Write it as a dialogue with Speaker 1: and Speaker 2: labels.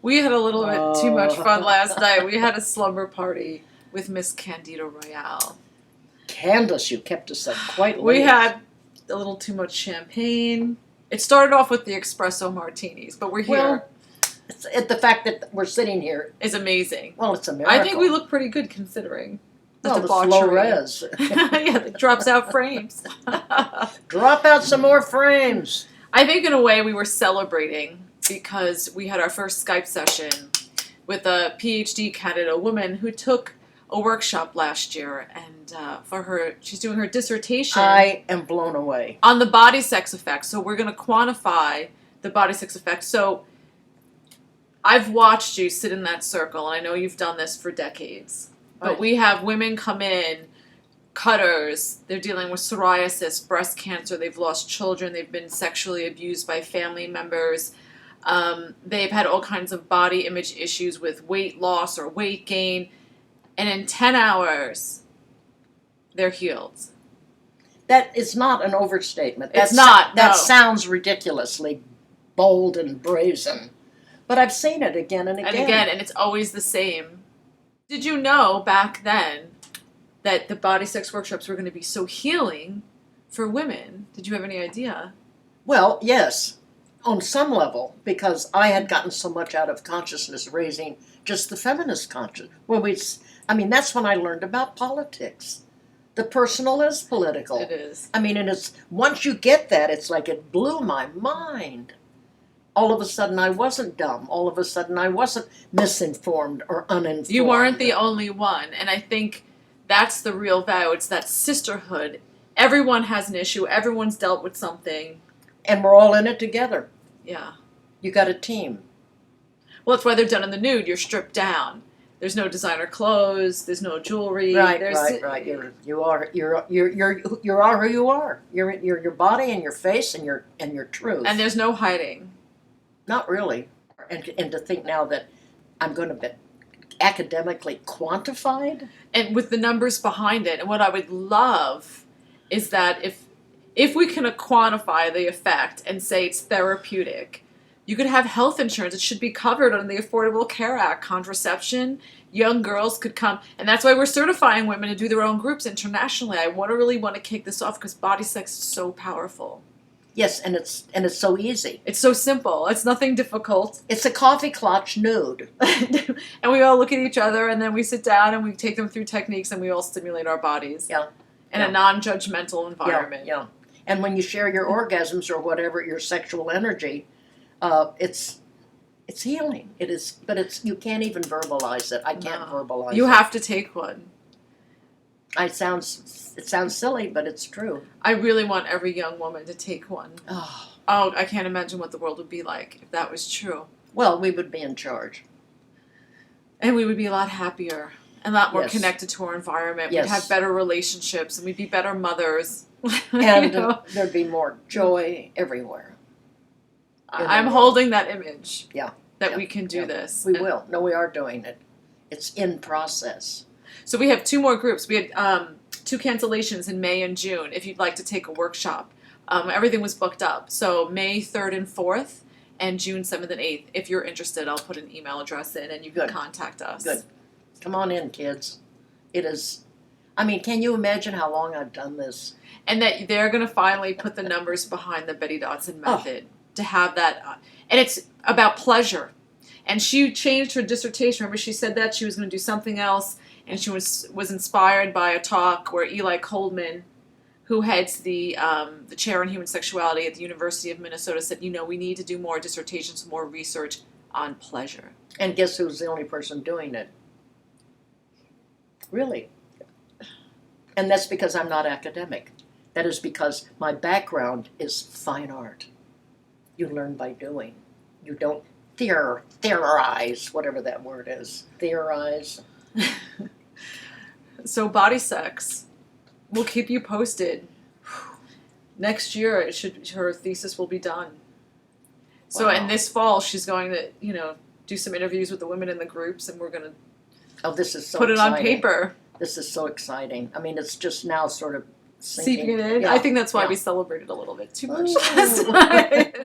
Speaker 1: We had a little bit too much fun last night. We had a slumber party with Miss Candida Royale.
Speaker 2: Candace, you kept us up quite late.
Speaker 1: We had a little too much champagne. It started off with the espresso martinis, but we're here.
Speaker 2: Well, the fact that we're sitting here
Speaker 1: is amazing.
Speaker 2: Well, it's a miracle.
Speaker 1: I think we look pretty good considering
Speaker 2: the slow res.
Speaker 1: Yeah, it drops out frames.
Speaker 2: Drop out some more frames.
Speaker 1: I think in a way we were celebrating because we had our first Skype session with a PhD candidate, a woman who took a workshop last year, and she's doing her dissertation.
Speaker 2: I am blown away.
Speaker 1: On the body sex effect. So we're going to quantify the body sex effect. So I've watched you sit in that circle, and I know you've done this for decades. But we have women come in, cutters, they're dealing with psoriasis, breast cancer, they've lost children, they've been sexually abused by family members, they've had all kinds of body image issues with weight loss or weight gain, and in 10 hours, they're healed.
Speaker 2: That is not an overstatement.
Speaker 1: It's not, no.
Speaker 2: That sounds ridiculously bold and brazen. But I've seen it again and again.
Speaker 1: And it's always the same. Did you know back then that the body sex workshops were going to be so healing for women? Did you have any idea?
Speaker 2: Well, yes, on some level, because I had gotten so much out of consciousness raising just the feminist consciousness. That's when I learned about politics. The personal is political.
Speaker 1: It is.
Speaker 2: And it's once you get that, it's like it blew my mind. All of a sudden, I wasn't dumb. All of a sudden, I wasn't misinformed or uninformed.
Speaker 1: You weren't the only one. And I think that's the real value. It's that sisterhood. Everyone has an issue. Everyone's dealt with something.
Speaker 2: And we're all in it together.
Speaker 1: Yeah.
Speaker 2: You got a team.
Speaker 1: Well, that's why they're done in the nude. You're stripped down. There's no designer clothes. There's no jewelry.
Speaker 2: Right. You are who you are. You're your body and your face and your truth.
Speaker 1: And there's no hiding.
Speaker 2: Not really. And to think now that I'm going to be academically quantified.
Speaker 1: And with the numbers behind it. And what I would love is that if we can quantify the effect and say it's therapeutic, you could have health insurance. It should be covered under the Affordable Care Act. Contraception, young girls could come. And that's why we're certifying women to do their own groups internationally. I really want to kick this off because body sex is so powerful.
Speaker 2: Yes, and it's so easy.
Speaker 1: It's so simple. It's nothing difficult.
Speaker 2: It's a coffee clutch nude.
Speaker 1: And we all look at each other, and then we sit down and we take them through techniques, and we all stimulate our bodies.
Speaker 2: Yeah.
Speaker 1: In a non-judgmental environment.
Speaker 2: Yeah. And when you share your orgasms or whatever, your sexual energy, it's healing. It is, but you can't even verbalize it. I can't verbalize it.
Speaker 1: You have to take one.
Speaker 2: It sounds silly, but it's true.
Speaker 1: I really want every young woman to take one. Oh, I can't imagine what the world would be like if that was true.
Speaker 2: Well, we would be in charge.
Speaker 1: And we would be a lot happier and a lot more connected to our environment.
Speaker 2: Yes.
Speaker 1: We'd have better relationships and we'd be better mothers.
Speaker 2: And there'd be more joy everywhere.
Speaker 1: I'm holding that image.
Speaker 2: Yeah.
Speaker 1: That we can do this.
Speaker 2: We will. No, we are doing it. It's in process.
Speaker 1: So we have 2 more groups. We had 2 cancellations in May and June if you'd like to take a workshop. Everything was booked up. So May 3rd and 4th and June 7th and 8th. If you're interested, I'll put an email address in and you can contact us.
Speaker 2: Good. Come on in, kids. It is, can you imagine how long I've done this?
Speaker 1: And that they're going to finally put the numbers behind the Betty Dodson method to have that. And it's about pleasure. And she changed her dissertation. Remember she said that she was going to do something else. And she was inspired by a talk where Eli Coleman, who heads the chair in human sexuality at the University of Minnesota, said, we need to do more dissertations, more research on pleasure.
Speaker 2: And guess who's the only person doing it? Really. And that's because I'm not academic. That is because my background is fine art. You learn by doing. You don't theorize, whatever that word is. Theorize.
Speaker 1: So body sex, we'll keep you posted. Next year, her thesis will be done. So, and this fall, she's going to, do some interviews with the women in the groups, and we're going to
Speaker 2: this is so
Speaker 1: put it
Speaker 2: exciting.
Speaker 1: on paper.
Speaker 2: This is so exciting. It's just now sort of
Speaker 1: seeping it in.
Speaker 2: Yeah.
Speaker 1: I think that's why we celebrated a little bit too much last night.